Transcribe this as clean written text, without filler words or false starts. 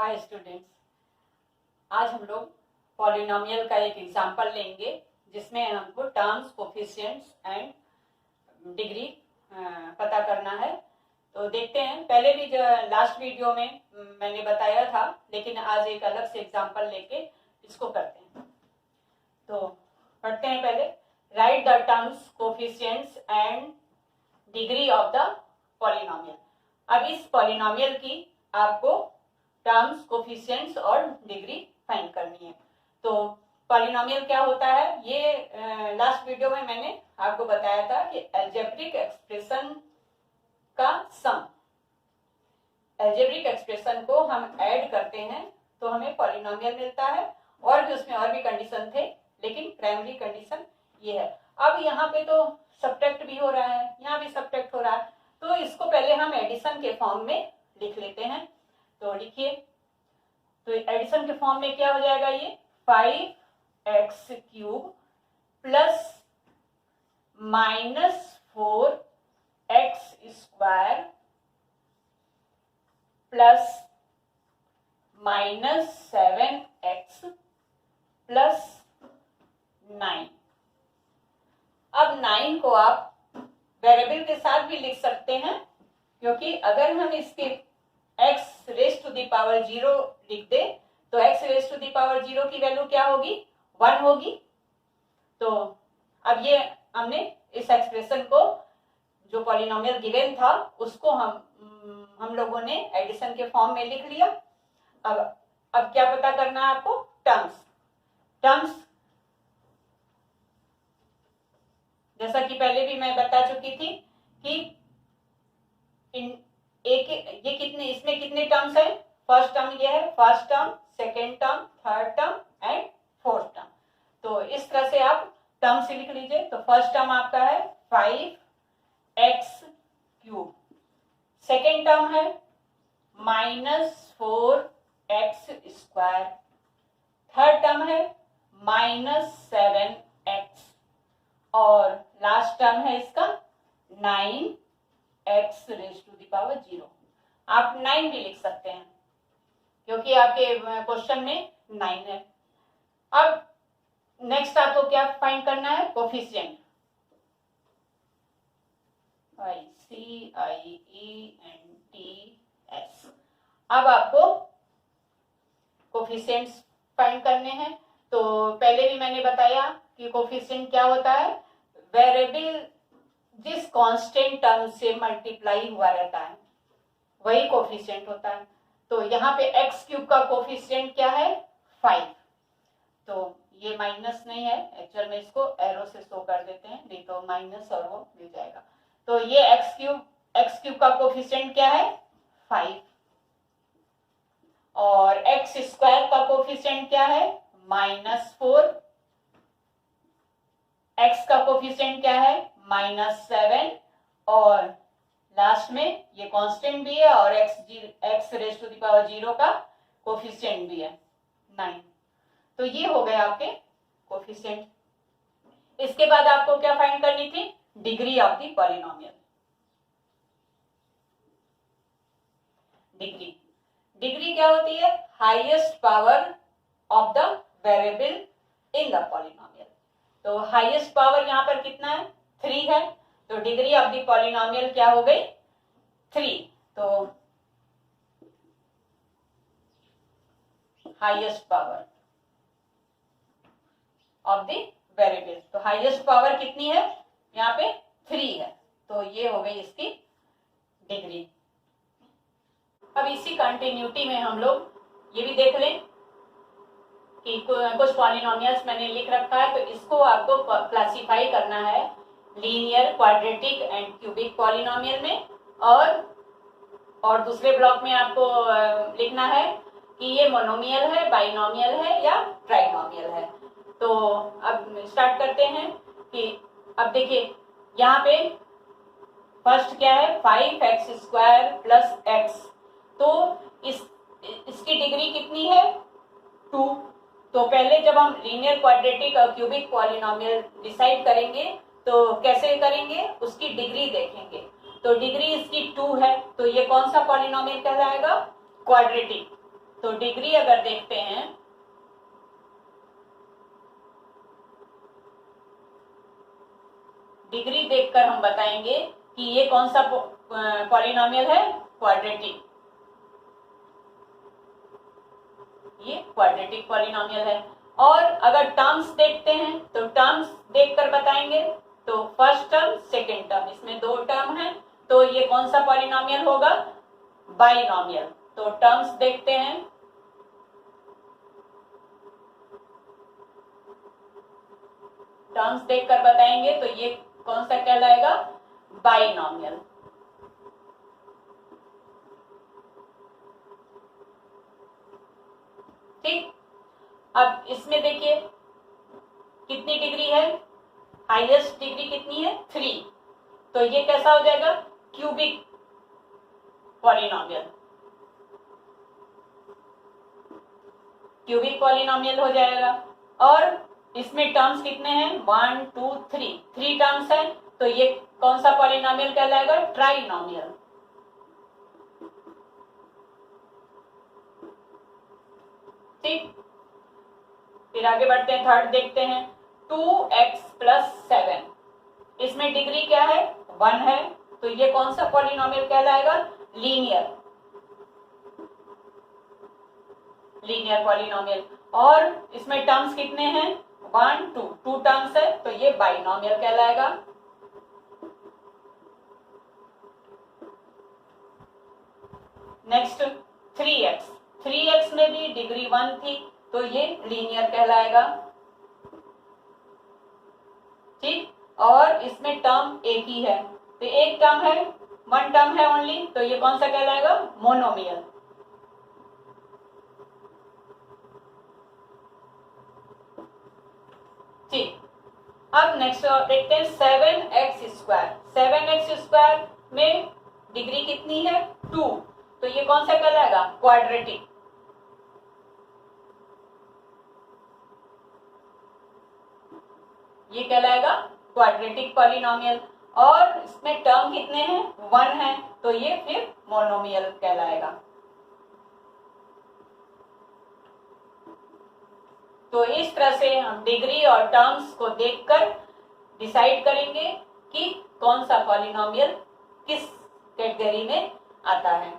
Hi students, आज हम लोग पॉलिनोमियल का एक एग्जांपल लेंगे जिसमें हमको टर्म्स, कोफिशिएंट्स एंड डिग्री पता करना है। तो देखते हैं, पहले भी जो लास्ट वीडियो में मैंने बताया था, लेकिन आज एक अलग से एग्जांपल लेके इसको करते हैं। तो पढ़ते हैं पहले। Right the terms, coefficients and degree of the polynomial. अब इस पॉलिनोमियल की आपको टर्म्स, कोफिशिएंट्स और डिग्री फाइंड करनी है। तो पॉलिनोमियल क्या होता है, ये लास्ट वीडियो में मैंने आपको बताया था कि अलजेब्रिक एक्सप्रेशन का सम, अलजेब्रिक एक्सप्रेशन को हम ऐड करते हैं तो हमें पॉलिनोमियल मिलता है। और भी उसमें और भी कंडीशन थे, लेकिन प्राइमरी कंडीशन ये है। अब यहाँ पे तो सब्ट्रैक्ट भी हो रहा है, यहाँ भी सब्ट्रैक्ट हो रहा है, तो इसको पहले हम एडिशन के फॉर्म में लिख लेते हैं। तो लिखिए, तो एडिशन के फॉर्म में क्या हो जाएगा, ये 5x³ plus -4x² plus -7x plus 9। अब 9 को आप वेरिएबल के साथ भी लिख सकते हैं, क्योंकि अगर हम इसके x raise to the power 0 लिख दे तो x raise to the power 0 की वैल्यू क्या होगी, 1 होगी। तो अब ये हमने इस एक्सप्रेशन को, जो पॉलिनोमियल गिवन था, उसको हम लोगों ने एडिशन के फॉर्म में लिख लिया। अब क्या पता करना है आपको, टर्म्स जैसा कि पहले भी मैं बता चुकी थी कि ये कितने, इसमें कितने टर्म्स हैं। फर्स्ट टर्म ये है, first term, second term, third term and fourth term. तो इस तरह से आप टर्म से लिख लीजिए। तो फर्स्ट टर्म आपका है 5x³, सेकेंड टर्म है -4x², थर्ड टर्म है -7x और लास्ट टर्म है इसका 9x rays to the power 0। आप 9 भी लिख सकते हैं, क्योंकि आपके क्वेश्चन में 9 है। अब नेक्स्ट आपको क्या फाइंड करना है, कोफिशिएंट। CIENTS। अब आपको कोफिशिएंट्स फाइंड करने हैं। तो पहले भी मैंने बताया कि कोफिशिएंट क्या होता है, वेरिएबल जिस कांस्टेंट टर्म से मल्टीप्लाई हुआ रहता है वही कोफिशिएंट होता है। तो यहाँ पे x³ का कोफिशिएंट क्या है, 5। तो ये माइनस नहीं है, एक्चुअल में इसको एरो से शो कर देते हैं, नहीं तो माइनस और वो मिल जाएगा। तो ये x³ का कोफिशिएंट क्या है, 5। और x² का कोफिशिएंट क्या है, -4। x का कोफिशिएंट क्या है, -7। और लास्ट में ये कांस्टेंट भी है और x raise to the power 0 का कोफिशिएंट भी है, 9। तो ये हो गए आपके कोफिशिएंट। इसके बाद आपको क्या फाइंड करनी थी, degree of the polynomial. Degree क्या होती है, highest power of the variable in the polynomial. तो हाईएस्ट पावर यहाँ पर कितना है, 3 है। तो डिग्री ऑफ द पॉलिनोमियल क्या हो गई, 3। तो highest power of the variable, तो हाईएस्ट पावर कितनी है, यहाँ पे 3 है। तो ये हो गई इसकी डिग्री। अब इसी कंटिन्यूटी में हम लोग ये भी देख लें कि कुछ पॉलिनोमियल्स मैंने लिख रखा है, तो इसको आपको क्लासिफाई करना है linear, quadratic and cubic polynomial में। और दूसरे ब्लॉक में आपको लिखना है कि ये मोनोमियल है, बाइनोमियल है या ट्राइनोमियल है। तो अब स्टार्ट करते हैं कि अब देखिए यहाँ पे फर्स्ट क्या है, 5x² प्लस x। तो इसकी डिग्री कितनी है, 2। तो पहले जब हम लीनियर, क्वाड्रेटिक और क्यूबिक पॉलिनोमियल डिसाइड करेंगे तो कैसे करेंगे, उसकी डिग्री देखेंगे। तो डिग्री इसकी 2 है, तो ये कौन सा पॉलिनोमियल कहलाएगा, क्वाड्रेटिक। तो डिग्री अगर देखते हैं, डिग्री देखकर हम बताएंगे कि ये कौन सा पॉलिनोमियल है, क्वाड्रेटिक। ये क्वाड्रेटिक पॉलिनोमियल है। और अगर टर्म्स देखते हैं तो टर्म्स देखकर बताएंगे, तो फर्स्ट टर्म सेकेंड टर्म, इसमें दो टर्म है, तो ये कौन सा पॉलिनोमियल होगा, बाइनोमियल। तो टर्म्स देखते हैं, टर्म्स देखकर बताएंगे तो ये कौन सा कहलाएगा, बाइनोमियल। ठीक, अब इसमें देखिए कितनी डिग्री है, हाईएस्ट डिग्री कितनी है, 3। तो ये कैसा हो जाएगा, क्यूबिक पॉलिनोमियल, क्यूबिक पॉलिनोमियल हो जाएगा। और इसमें टर्म्स कितने हैं, 1 2 3, 3 टर्म्स है, तो ये कौन सा पॉलिनोमियल कहलाएगा, ट्राइनोमियल। ठीक, फिर आगे बढ़ते हैं, थर्ड देखते हैं, 2x + 7, इसमें डिग्री क्या है, 1 है, तो ये कौन सा पॉलिनोमियल कहलाएगा, लीनियर, लीनियर पॉलिनोमियल। और इसमें टर्म्स कितने हैं, 1 2, 2 टर्म्स है, तो ये बाइनोमियल कहलाएगा। नेक्स्ट 3x, 3x में भी डिग्री 1 थी, तो ये लीनियर कहलाएगा। ठीक, और इसमें टर्म एक ही है, तो एक टर्म है, 1 टर्म है ओनली, तो ये कौन सा कहलाएगा, मोनोमियल। ठीक, अब नेक्स्ट देखते हैं 7x², 7x² में डिग्री कितनी है, 2, तो ये कौन सा कहलाएगा, क्वाड्रेटिक। ये कहलाएगा क्वाड्रेटिक पॉलिनोमियल। और इसमें टर्म कितने हैं, 1 है, तो ये फिर मोनोमियल कहलाएगा। तो इस तरह से हम डिग्री और टर्म्स को देखकर डिसाइड करेंगे कि कौन सा पॉलिनोमियल किस कैटेगरी में आता है।